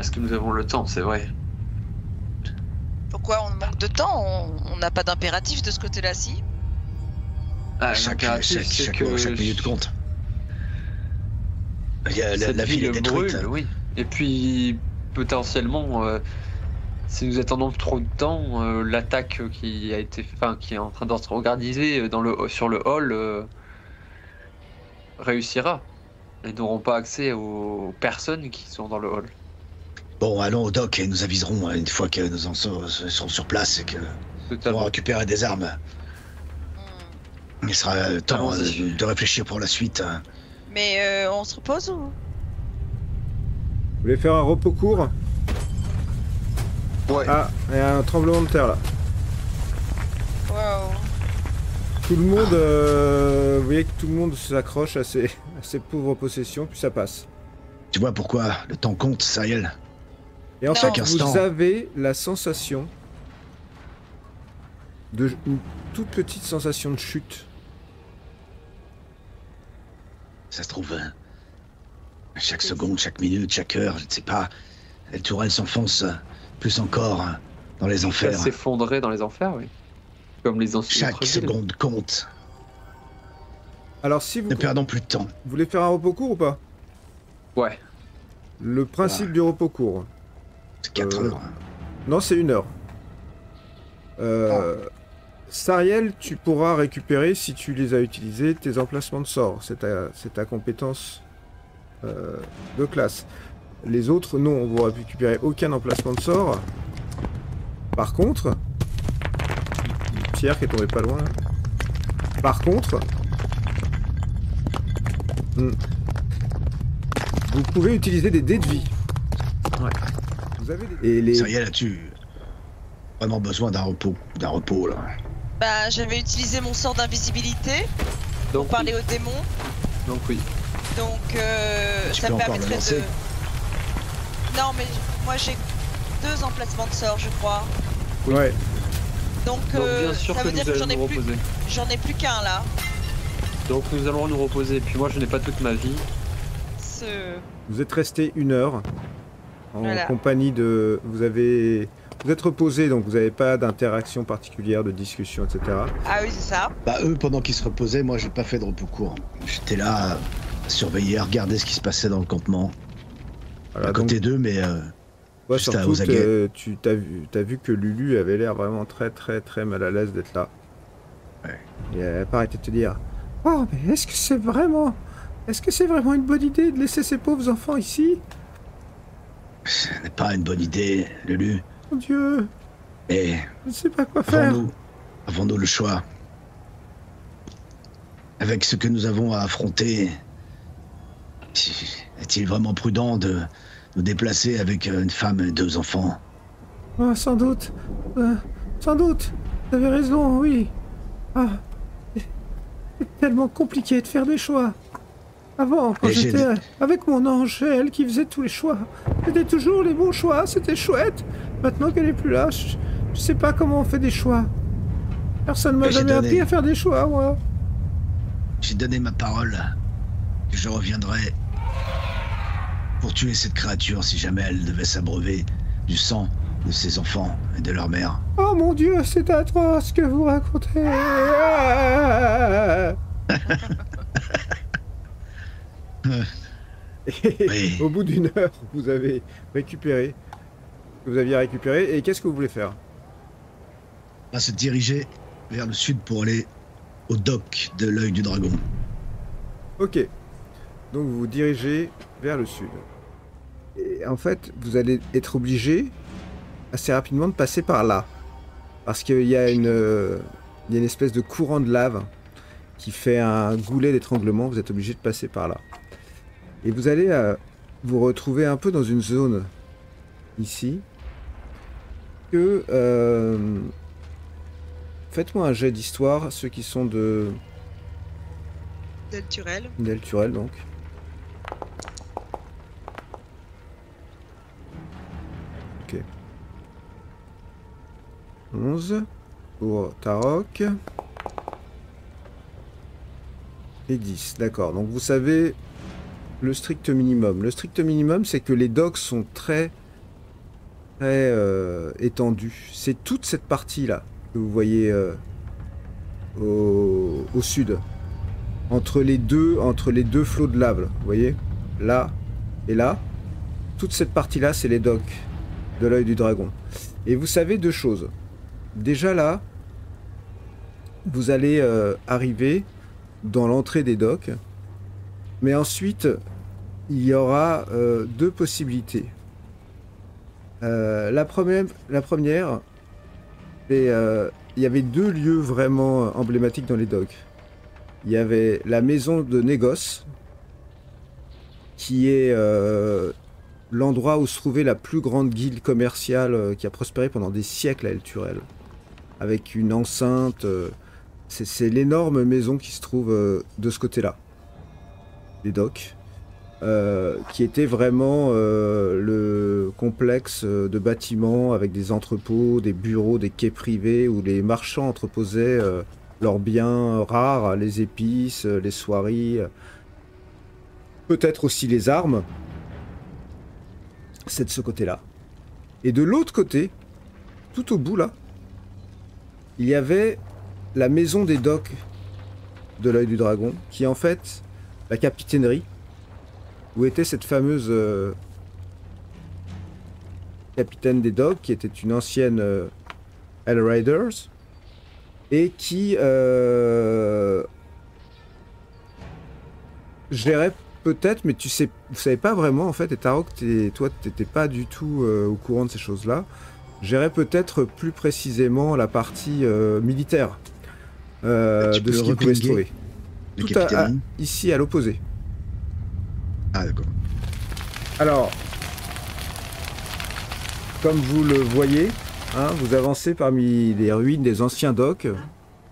Est-ce que nous avons le temps, c'est vrai? Pourquoi on manque de temps? On n'a pas d'impératif de ce côté-là, si? Chaque que minute compte. Il y a la ville est brûle, détruite. oui. Et puis potentiellement, si nous attendons trop de temps, l'attaque qui est en train d'être organisée sur le hall réussira. Ils n'auront pas accès aux personnes qui sont dans le hall. Bon, allons au dock et nous aviserons une fois que nous serons sur place et que nous pourrons récupérer des armes. Il sera temps de réfléchir pour la suite. Mais on se repose ou? Vous voulez faire un repos court? Ouais. Ah, il y a un tremblement de terre là. Wow. Tout le monde, vous voyez que tout le monde s'accroche à ses pauvres possessions, puis ça passe. Tu vois pourquoi le temps compte, Sariel? Et en Chaque fait, instant. vous avez la sensation une toute petite sensation de chute. Ça se trouve, chaque seconde, chaque minute, chaque heure, je ne sais pas, la tourelle s'enfonce plus encore dans les enfers. Ça s'effondrer dans les enfers, oui. Comme les anciens. Chaque seconde compte. Alors si vous Ne perdons plus de temps. Vous voulez faire un repos court ou pas? Ouais. Le principe du repos court. C'est 4 heures. Non, c'est 1 heure. Sariel, tu pourras récupérer, si tu les as utilisés, tes emplacements de sort. C'est ta compétence de classe. Les autres, non, on ne va récupérer aucun emplacement de sort. Par contre... Pierre qui est tombé pas loin. Par contre... vous pouvez utiliser des dés de vie. Ouais. Vous avez des... Sariel, as-tu vraiment besoin d'un repos là? Bah, j'avais utilisé mon sort d'invisibilité pour Donc, parler aux démons. Donc oui. Donc, Tu ça peux me encore le permettrait lancer. de... Non, mais moi j'ai 2 emplacements de sort, je crois. Ouais. Donc, Donc bien sûr ça que veut dire nous que allons nous reposer. j'en ai plus qu'un là. Donc nous allons nous reposer. Puis moi je n'ai pas toute ma vie. Ce Vous êtes resté 1 heure en Voilà. compagnie de... Vous êtes reposé, donc vous n'avez pas d'interaction particulière, de discussion, etc. Ah oui, c'est ça. Bah eux, pendant qu'ils se reposaient, moi j'ai pas fait de repos court. J'étais là à surveiller, à regarder ce qui se passait dans le campement. Voilà, À côté d'eux, mais ouais, juste surtout, aux aguets. tu t'as vu que Lulu avait l'air vraiment très mal à l'aise d'être là. Ouais. Et elle n'a pas arrêté de te dire « Oh, mais est-ce que c'est vraiment une bonne idée de laisser ces pauvres enfants ici? Ce n'est pas une bonne idée, Lulu. Mon Dieu, Et je ne sais pas quoi faire. avons-nous le choix? Avec ce que nous avons à affronter, est-il vraiment prudent de nous déplacer avec une femme et 2 enfants? Oh, sans doute. Vous avez raison, oui. Ah, c'est tellement compliqué de faire des choix. Avant, quand Et j'étais avec mon ange, c'est elle qui faisait tous les choix. C'était toujours les bons choix, c'était chouette. Maintenant qu'elle est plus là, je sais pas comment on fait des choix. Personne m'a Mais j'ai jamais donné. appris à faire des choix, moi. J'ai donné ma parole que je reviendrai pour tuer cette créature si jamais elle devait s'abreuver du sang de ses enfants et de leur mère. Oh mon Dieu, c'est atroce ce que vous racontez. Ah. Et Oui. au bout d'1 heure, vous avez récupéré ce que vous aviez récupéré. Et qu'est-ce que vous voulez faire? On va se diriger vers le sud pour aller au dock de l'œil du dragon. Ok. Donc vous vous dirigez vers le sud. Et en fait, vous allez être obligé assez rapidement de passer par là. Parce qu'il y a une espèce de courant de lave qui fait un goulet d'étranglement. Vous êtes obligé de passer par là. Et vous allez vous retrouver un peu dans une zone ici que... Faites-moi un jet d'histoire, ceux qui sont de... Del Turel. Del Turel, donc. Ok. 11 pour Tarok. Et 10, d'accord. Donc vous savez le strict minimum. Le strict minimum, c'est que les docks sont très étendus. C'est toute cette partie-là que vous voyez au sud. Entre les deux flots de lave, vous voyez, là et là, toute cette partie-là, c'est les docks de l'œil du dragon. Et vous savez 2 choses. Déjà là, vous allez arriver dans l'entrée des docks, mais ensuite, il y aura 2 possibilités. La première, c'est il y avait 2 lieux vraiment emblématiques dans les docks. Il y avait la maison de négoce, qui est l'endroit où se trouvait la plus grande guilde commerciale qui a prospéré pendant des siècles à El Turel, avec une enceinte. C'est l'énorme maison qui se trouve de ce côté-là, des docks, qui était vraiment le complexe de bâtiments avec des entrepôts, des bureaux, des quais privés où les marchands entreposaient leurs biens rares, les épices, les soieries, peut-être aussi les armes. C'est de ce côté-là. Et de l'autre côté, tout au bout là, il y avait la maison des docks de l'œil du dragon, qui est en fait la capitainerie, où était cette fameuse capitaine des docks, qui était une ancienne Hell Riders, et qui gérait peut-être, mais vous savais pas vraiment en fait, et Tarok, toi t'étais pas du tout au courant de ces choses-là, gérait peut-être plus précisément la partie militaire de ce qui pouvait se trouver. Tout ici à l'opposé. Ah d'accord. Alors, comme vous le voyez, hein, vous avancez parmi les ruines des anciens docks,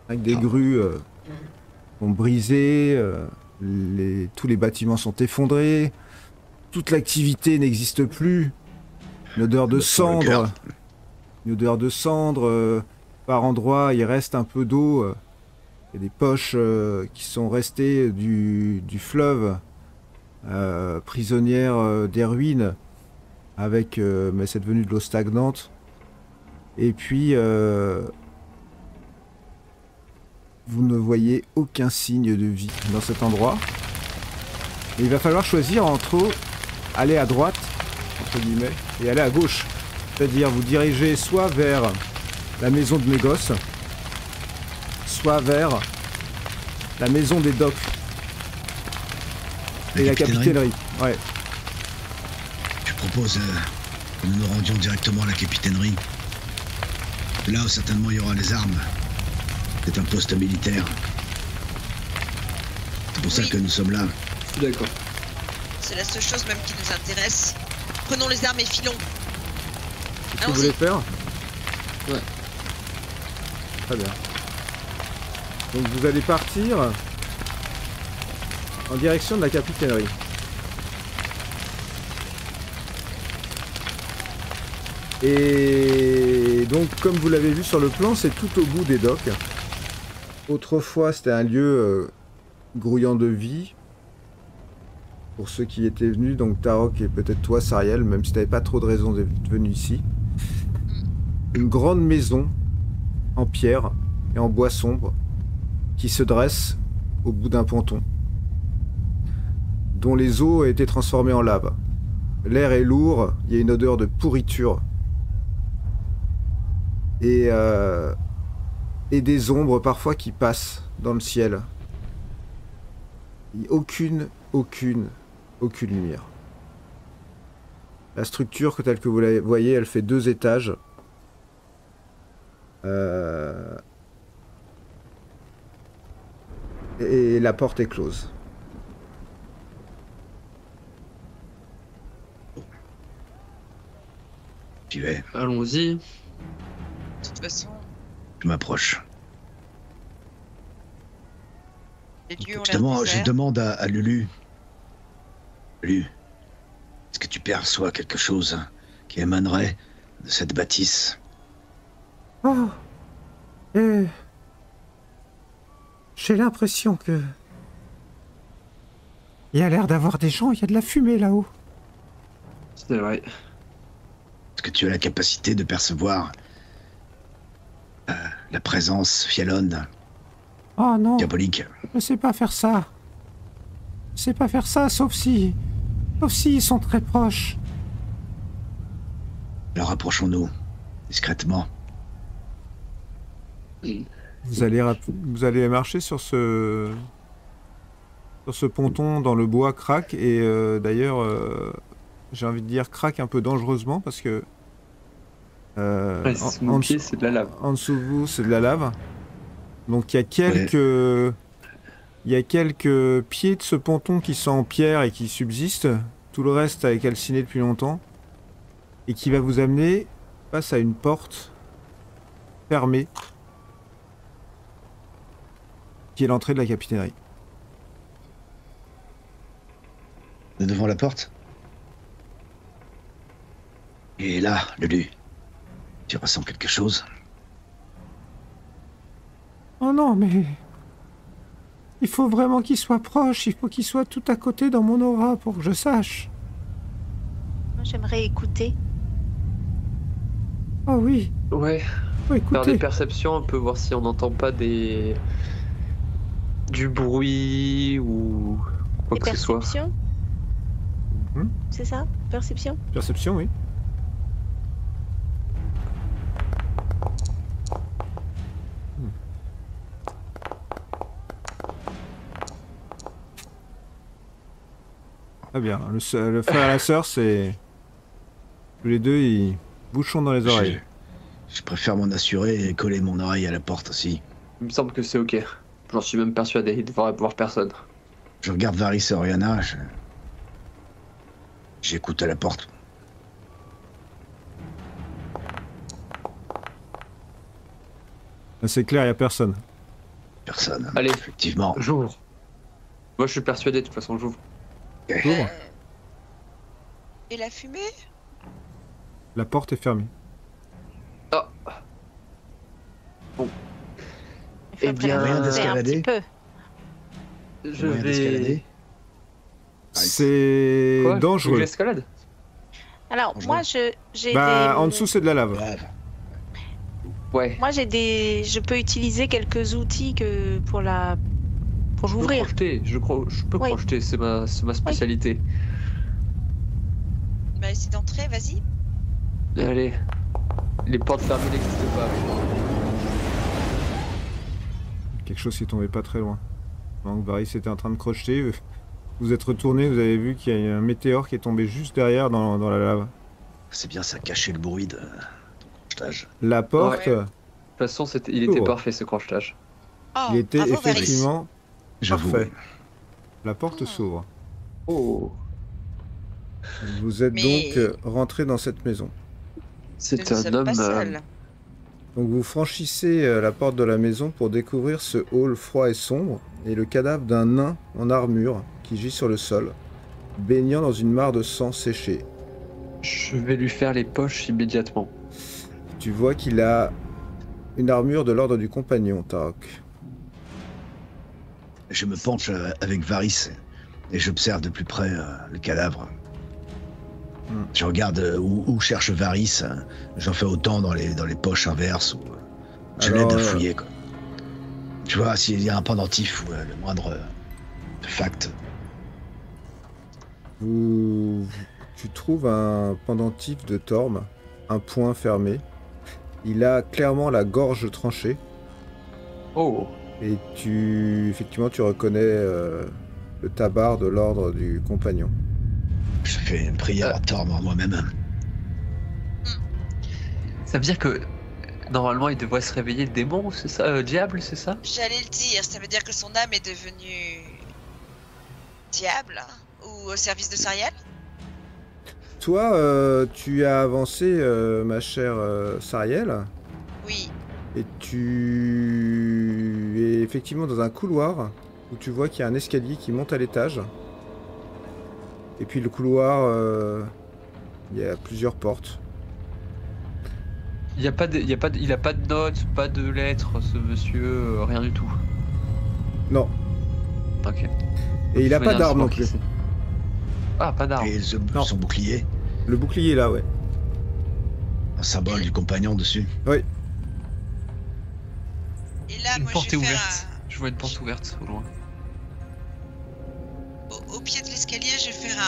avec des grues sont brisées, tous les bâtiments sont effondrés, toute l'activité n'existe plus, une odeur de cendre, par endroits il reste un peu d'eau, il y a des poches qui sont restées du fleuve prisonnière des ruines, avec mais c'est devenu de l'eau stagnante. Et puis vous ne voyez aucun signe de vie dans cet endroit. Et il va falloir choisir entre aller à droite, entre guillemets, et aller à gauche. C'est-à-dire vous dirigez soit vers la maison de négoce, soit vers la maison des docks et la capitainerie. Ouais. Je propose que nous nous rendions directement à la capitainerie. Là où certainement il y aura les armes. C'est un poste militaire. C'est pour ça que nous sommes là. Je suis d'accord. C'est la seule chose même qui nous intéresse. Prenons les armes et filons. C'est ce que vous voulez faire? Ouais. Très bien. Donc vous allez partir en direction de la capitainerie. Et donc comme vous l'avez vu sur le plan, c'est tout au bout des docks. Autrefois c'était un lieu grouillant de vie. Pour ceux qui étaient venus, donc Tarok et peut-être toi Sariel, même si tu n'avais pas trop de raison d'être venu ici. Une grande maison en pierre et en bois sombre qui se dresse au bout d'un ponton, dont les eaux ont été transformées en lave. L'air est lourd, il y a une odeur de pourriture et des ombres parfois qui passent dans le ciel. Aucune lumière. La structure, telle que vous la voyez, elle fait 2 étages. Et la porte est close. J'y vais. Allons-y. De toute façon, Je m'approche. les lieux ont l'air Justement, je déserts. demande à Lulu. Lulu, est-ce que tu perçois quelque chose qui émanerait de cette bâtisse? Oh, j'ai l'impression que... Il y a l'air d'avoir des gens, il y a de la fumée là-haut. C'est vrai. Est-ce que tu as la capacité de percevoir la présence fialonne, Oh non, diabolique? je sais pas faire ça. Je sais pas faire ça, sauf si ils sont très proches. Alors rapprochons-nous, discrètement. Vous allez marcher sur ce ponton dans le bois craque et d'ailleurs j'ai envie de dire craque un peu dangereusement parce que Ouais, sous nos pieds, c'est de la lave. en dessous de vous c'est de la lave. Donc il y a quelques pieds de ce ponton qui sont en pierre et qui subsistent. Tout le reste a calciné depuis longtemps et qui va vous amener face à une porte fermée qui est l'entrée de la capitainerie. Devant la porte. Et là, Lulu, tu ressens quelque chose? Oh non, mais... Il faut vraiment qu'il soit proche, il faut qu'il soit tout à côté dans mon aura pour que je sache. Moi, j'aimerais écouter. Oh oui, Ouais. oh, Faire des écoutez. perceptions un peu, voir si on n'entend pas du bruit ou quoi que ce soit. Perception, Mhm. c'est ça? Perception? Perception, oui. Très bien. Le frère et la sœur, c'est... Tous les deux, ils bouchons dans les oreilles. Je préfère m'en assurer et coller mon oreille à la porte aussi. Il me semble que c'est ok. J'en suis même persuadé, il ne devrait voir personne. Je regarde Varys et Oriana, j'écoute à la porte. C'est clair, il n'y a personne. Personne. Allez. Effectivement. J'ouvre. Moi je suis persuadé, de toute façon j'ouvre. T'ouvres. Et la fumée? La porte est fermée. Ah. Bon. Il Eh faudrait bien, avancer un d'escalader. petit peu. Je Moyen vais... d'escalader. C'est Quoi, dangereux. L'escalade. Alors, Bonjour. moi, j'ai des... En dessous, c'est de la lave. Ouais. Ouais. Moi, je peux utiliser quelques outils pour Je peux l'ouvrir. crocheter, je peux Oui. crocheter, c'est ma spécialité. Bah, essaye d'entrer, vas-y. Allez. Les portes fermées n'existent pas. Quelque chose qui tombait pas très loin. Donc Varys était en train de crocheter. Vous êtes retourné, vous avez vu qu'il y a un météore qui est tombé juste derrière dans la lave. C'est bien, ça cachait le bruit de ton crochetage. La porte, Ouais. De toute façon, il était Oh. parfait ce crochetage. Oh, il était bravo, Varys. effectivement J'avoue. parfait. La porte s'ouvre. Oh. Vous êtes Mais- donc rentré dans cette maison. C'est Nous ne un sommes homme. pas seuls. Donc vous franchissez la porte de la maison pour découvrir ce hall froid et sombre et le cadavre d'un nain en armure qui gît sur le sol, baignant dans une mare de sang séché. Je vais lui faire les poches immédiatement. Tu vois qu'il a une armure de l'ordre du compagnon, Tarok. Je me penche avec Varys et j'observe de plus près le cadavre. Je regarde où cherche Varys. J'en fais autant dans les poches inverses. Je Alors, l'aide à fouiller. Quoi. Tu vois, s'il y a un pendentif ou le moindre fact. Tu trouves un pendentif de Torm, un poing fermé. Il a clairement la gorge tranchée. Oh. Et effectivement, tu reconnais le tabard de l'ordre du compagnon. Je fais une prière à Torm en moi-même. Ça veut dire que normalement il devrait se réveiller le démon, c'est ça, diable, c'est ça? J'allais le dire, ça veut dire que son âme est devenue diable ou au service de Sariel. Toi, tu as avancé, ma chère Sariel, Oui. et tu es effectivement dans un couloir où tu vois qu'il y a un escalier qui monte à l'étage. Et puis le couloir, il y a plusieurs portes. Il a pas de notes, pas de lettres, ce monsieur, rien du tout. Non, Ok. et il a Faut pas dire d'arme un non sport plus. qui sait. Ah, pas d'arme. Et Non. son bouclier, Le bouclier est là, ouais. un symbole du compagnon dessus. Et là, Une moi, porte je est vais faire ouverte. Je vois une porte ouverte au loin. au pied de l'escalier, je vais faire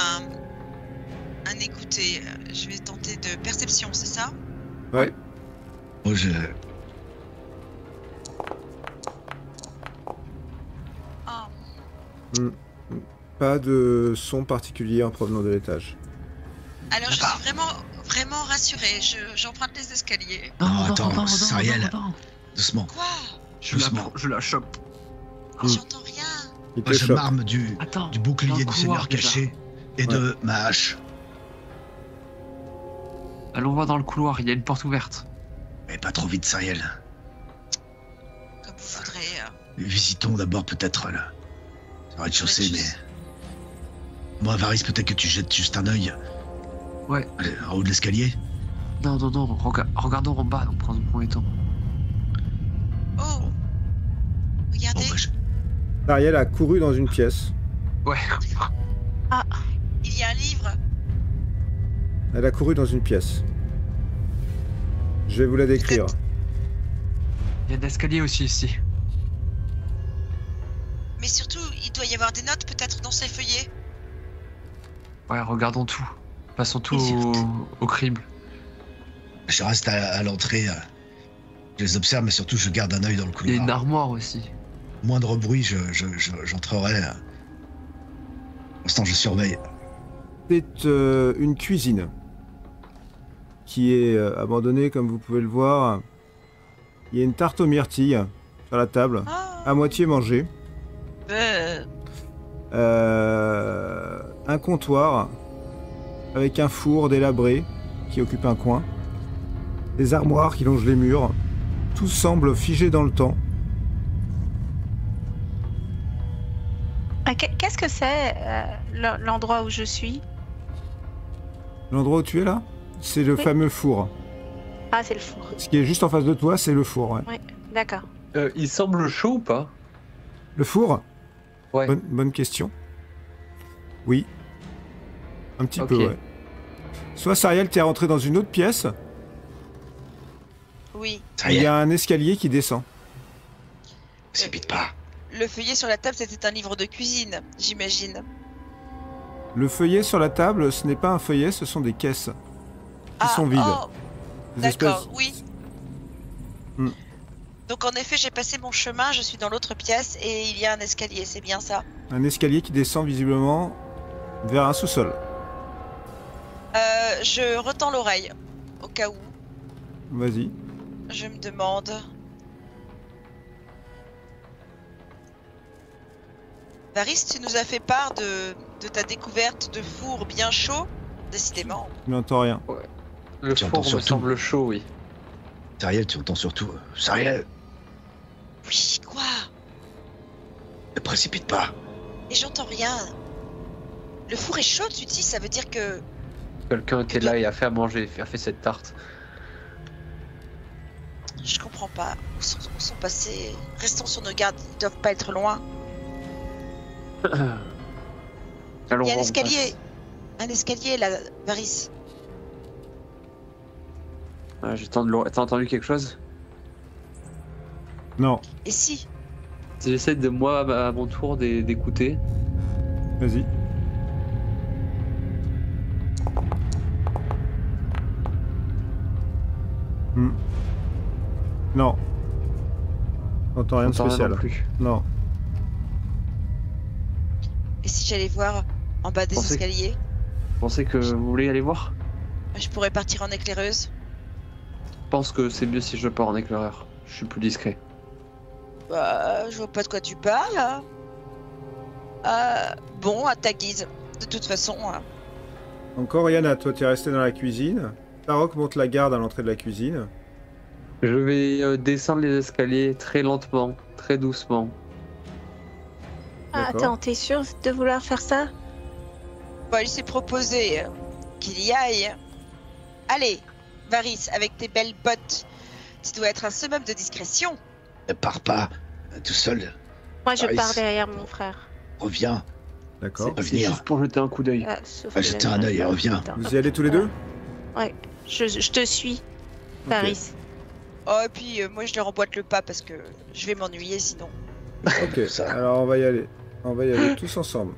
un écouter. Je vais tenter de perception, c'est ça? Ouais. Moi, je... Oh. Pas de son particulier en provenant de l'étage. Alors, je suis vraiment rassurée. J'emprunte les escaliers. Non, attends, Sariel. Doucement. Quoi? Doucement. Je la chope. J'entends rien. Il te Moi, je chope. m'arme du Attends. bouclier dans le du couloir, Seigneur déjà. caché et de ma hache. Allons voir dans le couloir, il y a une porte ouverte. Mais pas trop vite, Sariel. Comme vous voudrez. Visitons d'abord peut-être le rez-de-chaussée, mais... Rez-de-chaussée. Moi, Varys, peut-être que tu jettes juste un œil. Ouais. Allez, en haut de l'escalier. Non, regardons en bas, dans un premier temps. Oh. Regardez. Bon, bah, Ariel a couru dans une pièce. Ouais. Il y a un livre. Elle a couru dans une pièce. Je vais vous la décrire. Il y a un escalier aussi ici. Mais surtout, il doit y avoir des notes peut-être dans ces feuillets. Ouais, regardons tout. Passons tout Et au crime. je reste à l'entrée. Je les observe, mais surtout, je garde un œil dans le Il y a une couloir. armoire aussi. Moindre bruit, j'entrerai. Pour l'instant, je surveille. C'est une cuisine qui est abandonnée, comme vous pouvez le voir. Il y a une tarte aux myrtilles sur la table, Oh. à moitié mangée. Euh, Un comptoir avec un four délabré qui occupe un coin. Des armoires qui longent les murs. Tout semble figé dans le temps. Qu'est-ce que c'est l'endroit où je suis? L'endroit où tu es là, c'est le Oui. fameux four. Ah, c'est le four. Ce qui est juste en face de toi, c'est le four. Ouais. D'accord. Il semble chaud ou pas? Le four Ouais. Bonne question. Oui, Un petit Ok. peu, ouais. Soit Sariel, t'es rentré dans une autre pièce, Oui. Ça où il y y est, a un escalier qui descend. précipite pas. Le feuillet sur la table, c'était un livre de cuisine, j'imagine. Le feuillet sur la table, ce n'est pas un feuillet, ce sont des caisses. Qui sont vides. Oh, Des d'accord, oui. Hmm. Donc en effet, j'ai passé mon chemin, je suis dans l'autre pièce et il y a un escalier, c'est bien ça. Un escalier qui descend visiblement vers un sous-sol. Je retends l'oreille, au cas où. Vas-y. Je me demande... Varys, tu nous as fait part de ta découverte de four bien chaud, décidément. Je n'entends rien. Le Tu four entends me surtout. semble chaud, oui. Sariel, tu entends surtout. Sariel, Oui, quoi? ne précipite pas. Et j'entends rien. Le four est chaud, tu dis, ça veut dire que... Quelqu'un était là et a fait à manger, a fait cette tarte. Je comprends pas. Où sont passés? Restons sur nos gardes, ils doivent pas être loin. Allons Il y a un voir, on escalier. Un escalier là, Varys. passe. Ouais, T'as entendu quelque chose? Non, Et si? J'essaie de moi à mon tour d'écouter. vas-y. Hmm. Non. J'entends rien de J'entends rien spécial. non plus. Non. Et si j'allais voir en bas des Pensez- escaliers? Vous pensez que vous voulez aller voir? Je pourrais partir en éclaireuse. Je pense que c'est mieux si je pars en éclaireur. Je suis plus discret. Bah, je vois pas de quoi tu parles. Hein. Bon, à ta guise. De toute façon, hein. Encore Yana, toi t'es resté dans la cuisine. Tarok monte la garde à l'entrée de la cuisine. Je vais descendre les escaliers très lentement, très doucement. Ah, D'accord. attends, t'es sûr de vouloir faire ça? Bah, il s'est proposé qu'il y aille. Allez, Varys, avec tes belles bottes, tu dois être un summum de discrétion. Ne pars pas tout seul. Moi, je Varys. pars derrière mon frère. Reviens. D'accord. C'est- C'est venir. juste pour jeter un coup d'œil. Ah, sauf Va que jeter la- un œil et reviens. Attends. Vous y allez tous les deux? Je te suis, Ok. Varys. Oh, et puis moi je leur emboîte le pas parce que je vais m'ennuyer sinon. Ok, Ça. alors on va y aller. On va y aller tous ensemble.